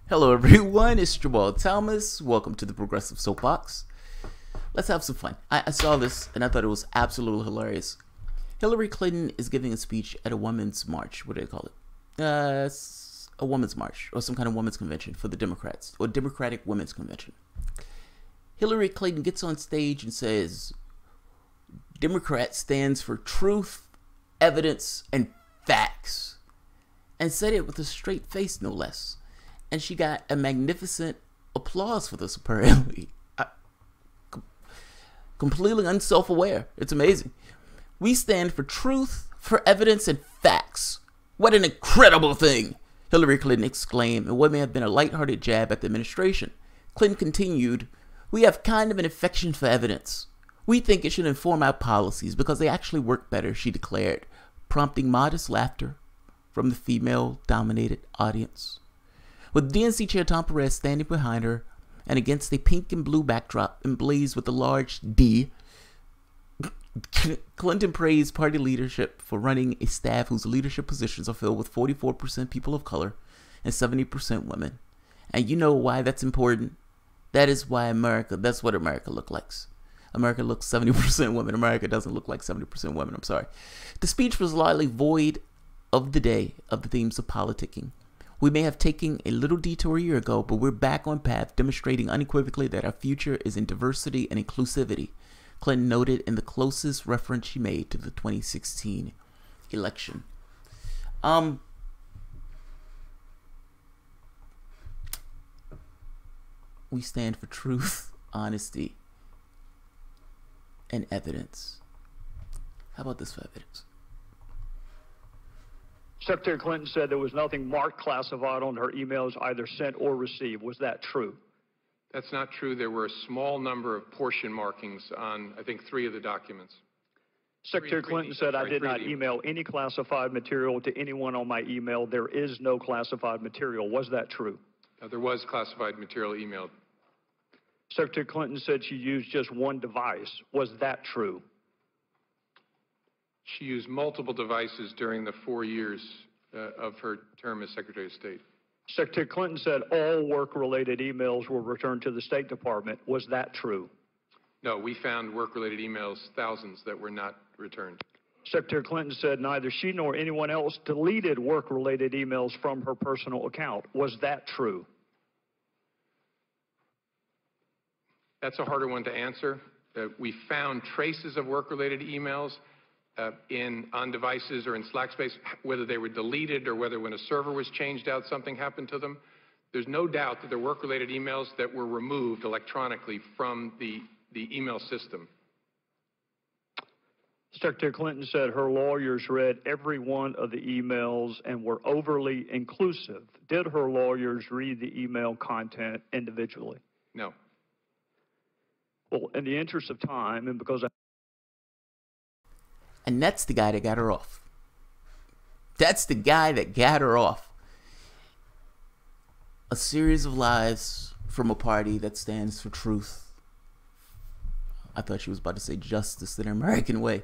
Hello everyone, it's Jamal Thomas. Welcome to the Progressive Soapbox. Let's have some fun. I saw this and I thought it was absolutely hilarious. Hillary Clinton is giving a speech at a women's march. What do they call it? A women's march or some kind of women's convention for the Democrats, or Democratic Women's Convention. Hillary Clinton gets on stage and says, Democrat stands for truth, evidence, and facts. And said it with a straight face, no less. And she got a magnificent applause for this, apparently. Completely unself-aware. It's amazing. We stand for truth, for evidence, and facts. What an incredible thing, Hillary Clinton exclaimed in what may have been a lighthearted jab at the administration. Clinton continued, we have kind of an affection for evidence. We think it should inform our policies because they actually work better, she declared, prompting modest laughter from the female-dominated audience. With DNC Chair Tom Perez standing behind her and against a pink and blue backdrop emblazed with a large D, Clinton praised party leadership for running a staff whose leadership positions are filled with 44% people of color and 70% women. And you know why that's important? That is why that's what America looks like. America looks 70% women. America doesn't look like 70% women. I'm sorry. The speech was largely void of the day of the themes of politicking. We may have taken a little detour a year ago, but we're back on path, demonstrating unequivocally that our future is in diversity and inclusivity, Clinton noted in the closest reference she made to the 2016 election. We stand for truth, honesty, and evidence. How about this for evidence? Secretary Clinton said there was nothing marked classified on her emails either sent or received. Was that true? That's not true. There were a small number of portion markings on, I think, 3 of the documents. Secretary Clinton said, I did not email any classified material to anyone on my email. There is no classified material. Was that true? There was classified material emailed. Secretary Clinton said she used just one device. Was that true? She used multiple devices during the 4 years of her term as Secretary of State. Secretary Clinton said all work-related emails were returned to the State Department. Was that true? No, we found work-related emails, thousands, that were not returned. Secretary Clinton said neither she nor anyone else deleted work-related emails from her personal account. Was that true? That's a harder one to answer. We found traces of work-related emails on devices or in Slack space, whether they were deleted or whether when a server was changed out, something happened to them. There's no doubt that there were work-related emails that were removed electronically from the email system. Secretary Clinton said her lawyers read every one of the emails and were overly inclusive. Did her lawyers read the email content individually? No. Well, in the interest of time, and because And that's the guy that got her off. That's the guy that got her off. A series of lies from a party that stands for truth. I thought she was about to say justice in an American way.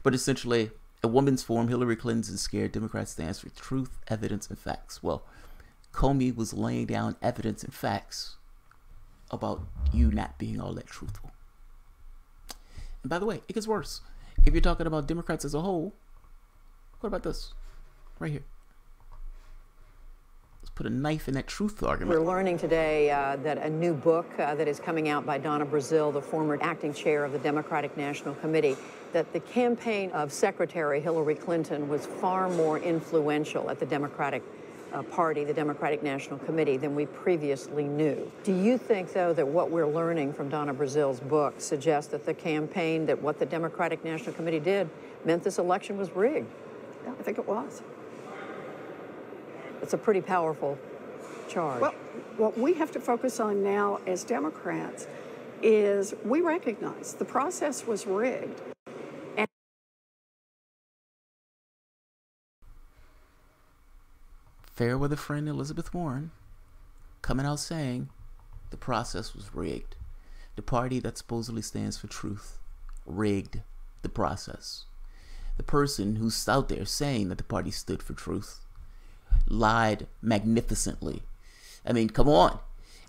But essentially, a woman's forum, Hillary Clinton's scared Democrat stands for truth, evidence, and facts. Well, Comey was laying down evidence and facts about you not being all that truthful. And by the way, it gets worse. If you're talking about Democrats as a whole, what about this? Right here. Let's put a knife in that truth argument. We're learning today that a new book that is coming out by Donna Brazile, the former acting chair of the Democratic National Committee, that the campaign of Secretary Hillary Clinton was far more influential at the Democratic Party, the Democratic National Committee, than we previously knew. Do you think, though, that what we're learning from Donna Brazile's book suggests that the campaign, that what the Democratic National Committee did, meant this election was rigged? Yeah, I think it was. It's a pretty powerful charge. Well, what we have to focus on now as Democrats is we recognize the process was rigged. Fairweather friend Elizabeth Warren coming out saying the process was rigged. The party that supposedly stands for truth rigged the process. The person who's out there saying that the party stood for truth lied magnificently I mean, come on.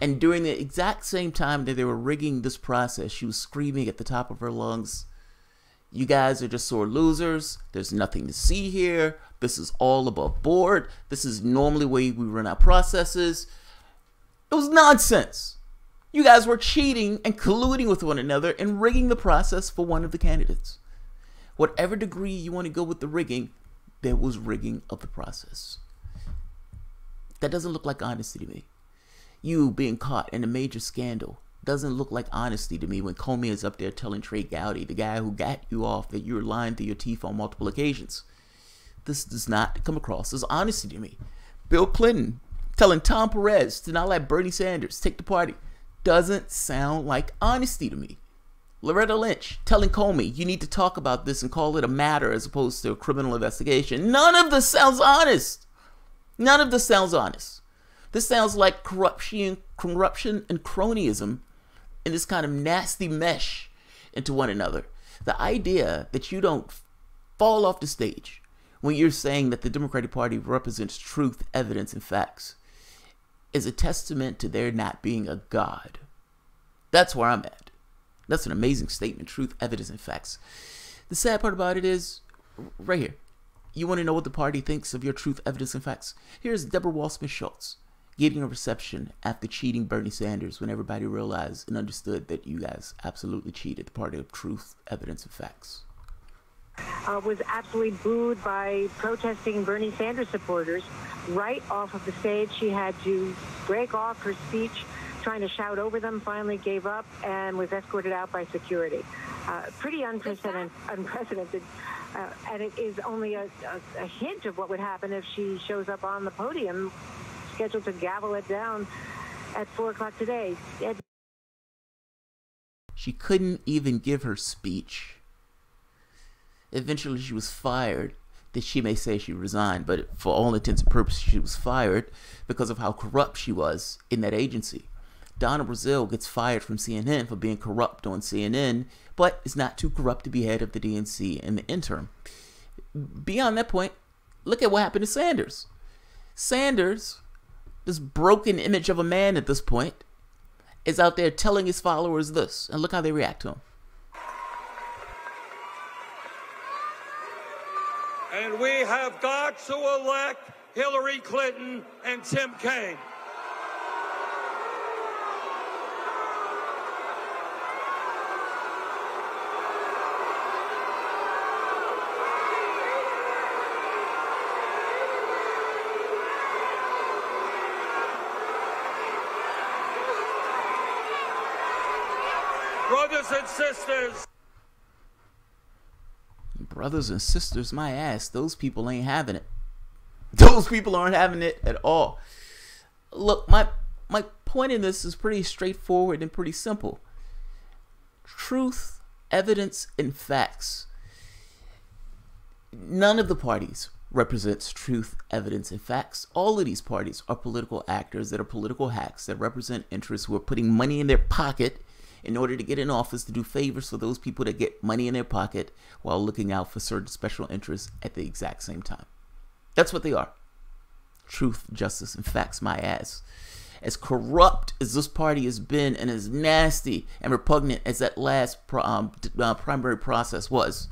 And during the exact same time that they were rigging this process, she was screaming at the top of her lungs, "You guys are just sore losers. There's nothing to see here. This is all above board. This is normally the way we run our processes." It was nonsense. You guys were cheating and colluding with one another and rigging the process for one of the candidates. Whatever degree you want to go with the rigging, there was rigging of the process. That doesn't look like honesty to me. You being caught in a major scandal doesn't look like honesty to me when Comey is up there telling Trey Gowdy, the guy who got you off, that you were lying through your teeth on multiple occasions. This does not come across as honesty to me. Bill Clinton telling Tom Perez to not let Bernie Sanders take the party doesn't sound like honesty to me. Loretta Lynch telling Comey, you need to talk about this and call it a matter as opposed to a criminal investigation. None of this sounds honest. None of this sounds honest. This sounds like corruption and cronyism in this kind of nasty mesh into one another. The idea that you don't fall off the stage when you're saying that the Democratic Party represents truth, evidence, and facts is a testament to there not being a God. That's where I'm at. That's an amazing statement. Truth, evidence, and facts. The sad part about it is, right here. You want to know what the party thinks of your truth, evidence, and facts? Here's Deborah Wall-Smith-Schultz giving a reception after cheating Bernie Sanders when everybody realized and understood that you guys absolutely cheated the party of truth, evidence, and facts. Was absolutely booed by protesting Bernie Sanders supporters. Right off of the stage, she had to break off her speech, trying to shout over them, finally gave up and was escorted out by security. Pretty unprecedented. And it is only a hint of what would happen if she shows up on the podium, scheduled to gavel it down at 4 o'clock today. She couldn't even give her speech. Eventually she was fired. That she may say she resigned, but for all intents and purposes she was fired because of how corrupt she was in that agency. Donna Brazile gets fired from CNN for being corrupt on CNN, but is not too corrupt to be head of the DNC in the interim. Beyond that point, look at what happened to Sanders. Sanders, this broken image of a man at this point, is out there telling his followers this, and look how they react to him. And we have got to elect Hillary Clinton and Tim Kaine. Brothers and sisters. Brothers and sisters, my ass. Those people ain't having it. Those people aren't having it at all. Look, my point in this is pretty straightforward and pretty simple. Truth, evidence, and facts. None of the parties represents truth, evidence, and facts. All of these parties are political actors that are political hacks that represent interests who are putting money in their pocket in order to get in office to do favors for those people that get money in their pocket while looking out for certain special interests at the exact same time. That's what they are. Truth, justice, and facts, my ass. As corrupt as this party has been and as nasty and repugnant as that last primary process was,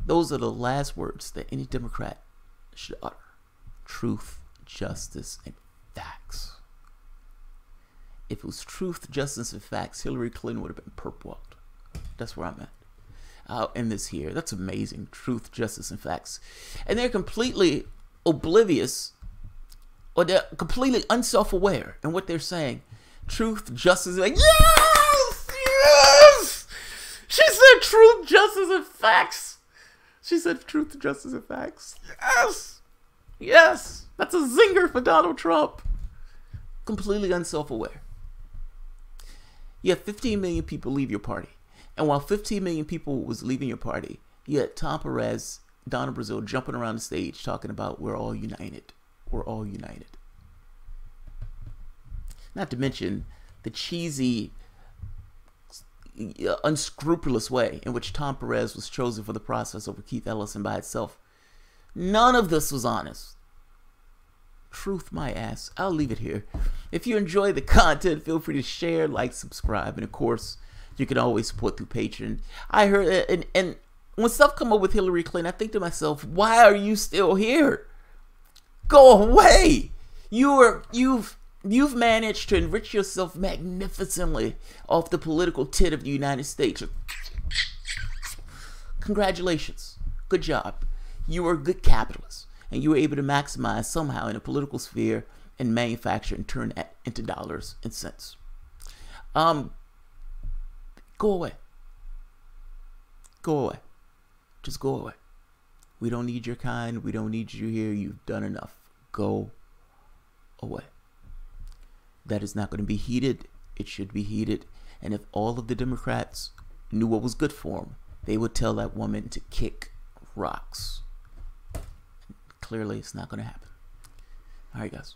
those are the last words that any Democrat should utter. Truth, justice, and facts. If it was truth, justice, and facts, Hillary Clinton would have been perp-walked. That's where I'm at. I'll end this here. That's amazing. Truth, justice, and facts. And they're completely oblivious, or they're completely unself-aware in what they're saying. Truth, justice, like, yes! Yes! She said truth, justice, and facts. She said truth, justice, and facts. Yes! Yes! That's a zinger for Donald Trump. Completely unself-aware. You had 15 million people leave your party. And while 15 million people was leaving your party, you had Tom Perez, Donna Brazile jumping around the stage talking about we're all united. We're all united. Not to mention the cheesy, unscrupulous way in which Tom Perez was chosen for the process over Keith Ellison by itself. None of this was honest. Truth my ass. I'll leave it here. If you enjoy the content, feel free to share, like, subscribe, and of course, you can always support through Patreon. I heard, and when stuff come up with Hillary Clinton, I think to myself, why are you still here? Go away. You've managed to enrich yourself magnificently off the political tit of the United States. Congratulations. Good job. You were a good capitalist, and you were able to maximize somehow in the political sphere and manufacture and turn that into dollars and cents. Go away. Go away. Just go away. We don't need your kind. We don't need you here. You've done enough. Go away. That is not going to be heeded. It should be heeded. And if all of the Democrats knew what was good for them, they would tell that woman to kick rocks. Clearly, it's not going to happen. All right, guys.